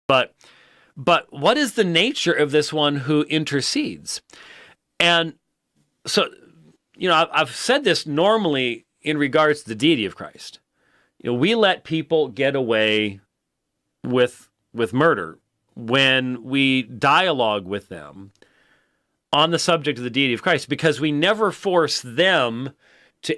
But what is the nature of this one who intercedes? And so, I've said this normally in regards to the deity of Christ. We let people get away with murder when we dialogue with them on the subject of the deity of Christ, because we never force them to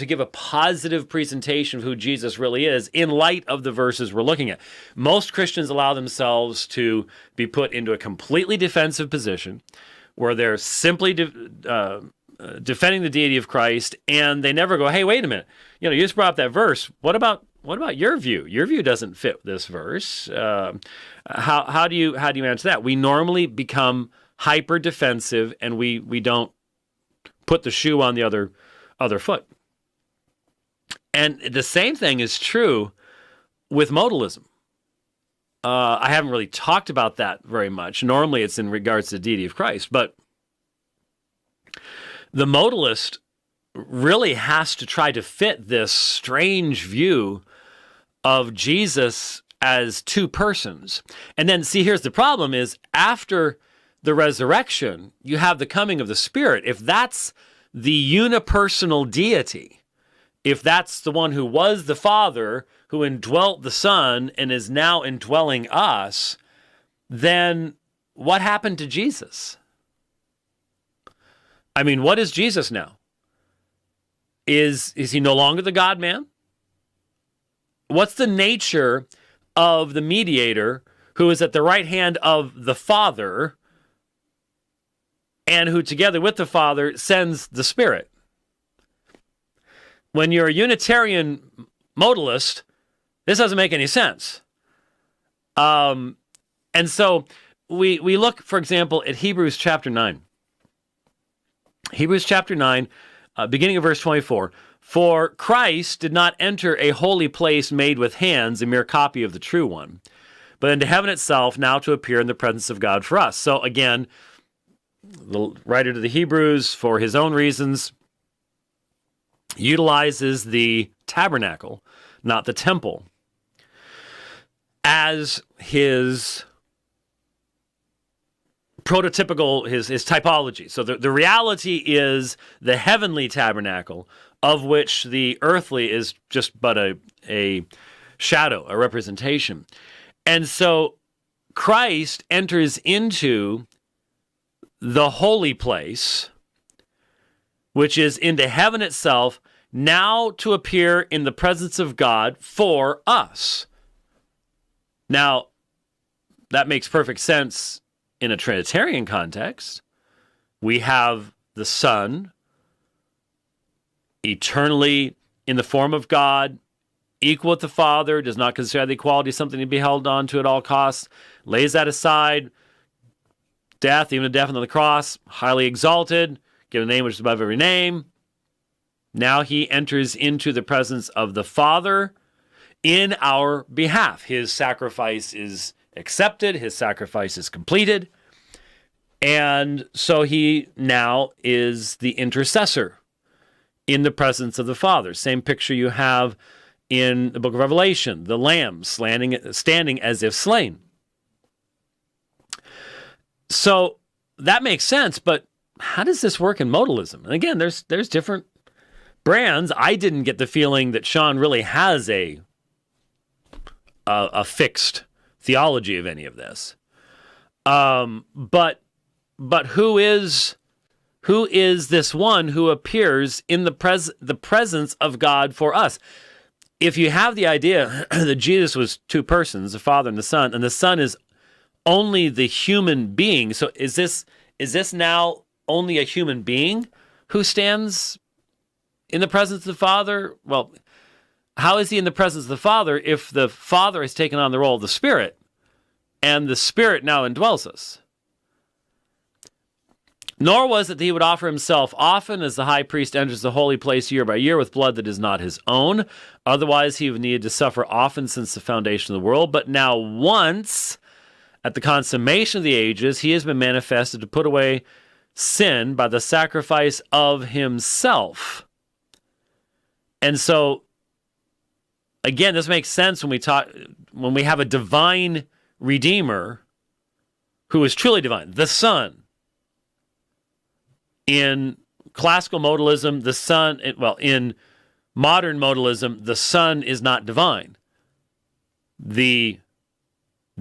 give a positive presentation of who Jesus really is in light of the verses we're looking at. Most Christians allow themselves to be put into a completely defensive position where they're simply defending the deity of Christ, and they never go, hey, wait a minute. You just brought up that verse. What about your view? Your view doesn't fit this verse. How do you answer that? We normally become hyper defensive, and we don't put the shoe on the other foot. And the same thing is true with modalism. I haven't really talked about that very much. Normally it's in regards to the deity of Christ, but the modalist really has to try to fit this strange view of Jesus as two persons. And then, see, here's the problem is, after the resurrection, you have the coming of the Spirit. If that's the unipersonal deity, if that's the one who was the Father, who indwelt the Son and is now indwelling us, then what happened to Jesus? I mean, what is Jesus now? Is he no longer the God-man? What's the nature of the mediator who is at the right hand of the Father and who together with the Father sends the Spirit? When you're a Unitarian modalist, this doesn't make any sense. And so we look, for example, at Hebrews chapter 9. Hebrews chapter 9, beginning of verse 24. For Christ did not enter a holy place made with hands, a mere copy of the true one, but into heaven itself, now to appear in the presence of God for us. So again, the writer to the Hebrews, for his own reasons, utilizes the tabernacle, not the temple, as his prototypical, his typology. So the reality is the heavenly tabernacle, of which the earthly is just but a shadow, a representation. And so Christ enters into the holy place, which is into heaven itself, now to appear in the presence of God for us. Now, that makes perfect sense in a Trinitarian context. We have the Son eternally in the form of God, equal with the Father, does not consider the equality something to be held on to at all costs, lays that aside, death, even a death on the cross, highly exalted, given a name which is above every name. Now he enters into the presence of the Father in our behalf. His sacrifice is accepted, his sacrifice is completed, and so he now is the intercessor in the presence of the Father. Same picture you have in the book of Revelation, the Lamb standing as if slain. So that makes sense, but how does this work in modalism? And again, there's different brands. I didn't get the feeling that Sean really has a fixed theology of any of this. But who is this one who appears in the presence of God for us? If you have the idea that Jesus was two persons, the Father and the Son is only the human being, so is this now only a human being who stands in the presence of the Father? Well, how is he in the presence of the Father if the Father has taken on the role of the Spirit, and the Spirit now indwells us? Nor was it that he would offer himself often, as the high priest enters the holy place year by year with blood that is not his own. Otherwise he would need to suffer often since the foundation of the world. But now once, at the consummation of the ages, he has been manifested to put away sin by the sacrifice of himself. And so, again, this makes sense when we have a divine Redeemer who is truly divine, the Son. In classical modalism, the Son, in modern modalism, the Son is not divine. The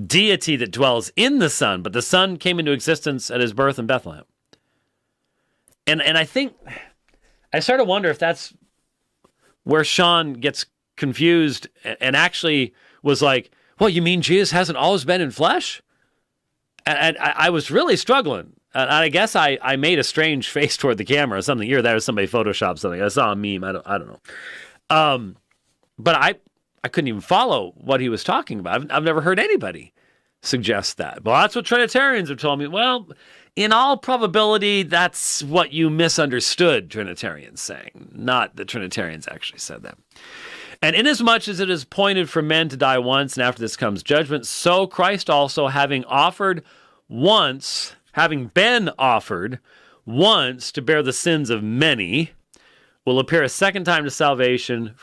deity that dwells in the Son, but the Son came into existence at his birth in Bethlehem. And I think, I sort of wonder if that's where Sean gets confused and actually was like, well, you mean Jesus hasn't always been in flesh? And I was really struggling. And I guess I made a strange face toward the camera or something. Either that or somebody photoshopped something. I saw a meme. I don't know. But I couldn't even follow what he was talking about. I've never heard anybody suggest that. Well, that's what Trinitarians have told me. Well, in all probability, that's what you misunderstood Trinitarians saying, not that Trinitarians actually said that. And inasmuch as it is appointed for men to die once, and after this comes judgment, so Christ also, having been offered once to bear the sins of many, will appear a second time for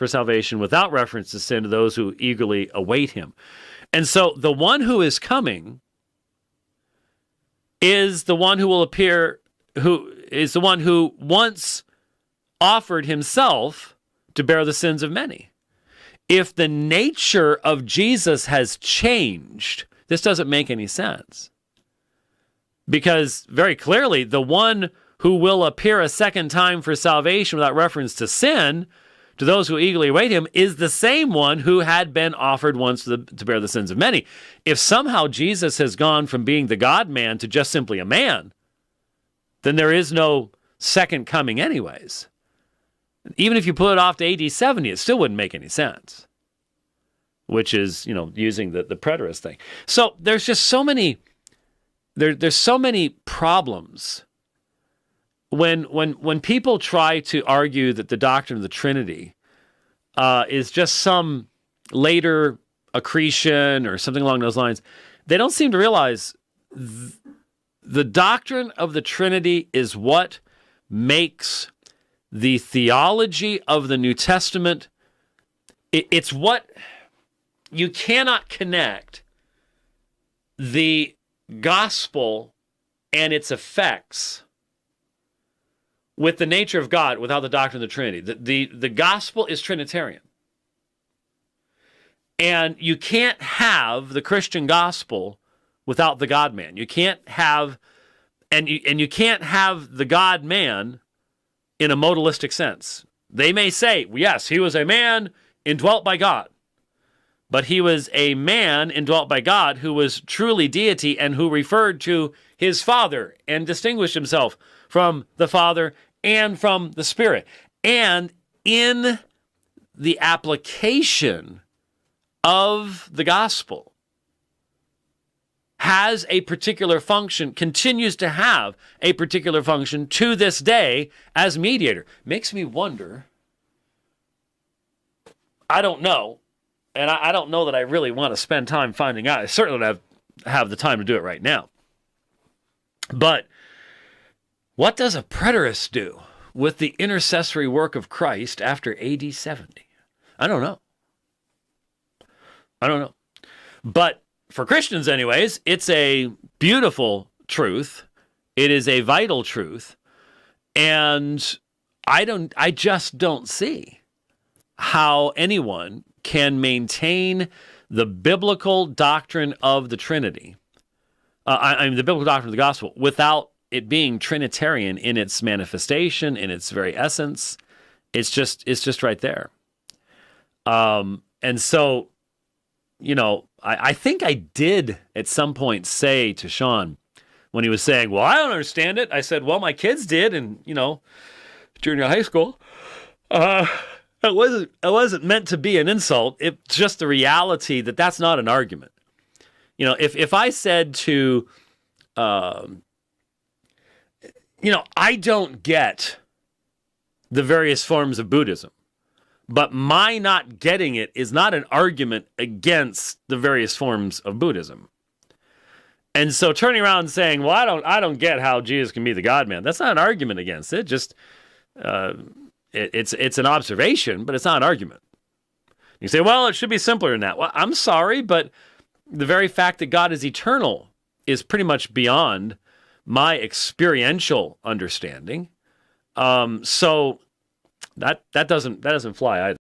salvation without reference to sin to those who eagerly await him. And so the one who is coming is the one who will appear, who is the one who once offered himself to bear the sins of many. If the nature of Jesus has changed, this doesn't make any sense. Because very clearly, the one who will appear a second time for salvation without reference to sin, to those who eagerly await him, is the same one who had been offered once to bear the sins of many. If somehow Jesus has gone from being the God-man to just simply a man, then there is no second coming anyways. Even if you put it off to AD 70, it still wouldn't make any sense, which is, using the preterist thing. So there's just so many, there's so many problems when people try to argue that the doctrine of the Trinity is just some later accretion or something along those lines. They don't seem to realize the doctrine of the Trinity is what makes the theology of the New Testament. It's what you cannot connect the gospel and its effects with the nature of God without the doctrine of the Trinity. The gospel is Trinitarian. And you can't have the Christian gospel without the God-man. You can't have, and you can't have the God-man in a modalistic sense. They may say, yes, he was a man indwelt by God, but he was a man indwelt by God who was truly deity and who referred to his Father and distinguished himself from the Father and from the Spirit. And in the application of the gospel has a particular function, continues to have a particular function to this day as mediator. Makes me wonder, I don't know, and I don't know that I really want to spend time finding out. I certainly don't have the time to do it right now. But what does a preterist do with the intercessory work of Christ after AD 70? I don't know. But for Christians anyways, it's a beautiful truth. It is a vital truth. And I just don't see how anyone can maintain the biblical doctrine of the Trinity, the biblical doctrine of the gospel, without it being Trinitarian in its manifestation, in its very essence. It's just right there. And so, I think I did at some point say to Sean when he was saying, well, I don't understand it. I said, well, my kids did. And, junior high school, it wasn't meant to be an insult. It's just the reality that that's not an argument. If I said to, I don't get the various forms of Buddhism, but my not getting it is not an argument against the various forms of Buddhism. And so turning around and saying, well, I don't get how Jesus can be the God-man. That's not an argument against it. Just, it's an observation, but it's not an argument. You say, well, it should be simpler than that. Well, I'm sorry, but the very fact that God is eternal is pretty much beyond my experiential understanding. So that doesn't fly either.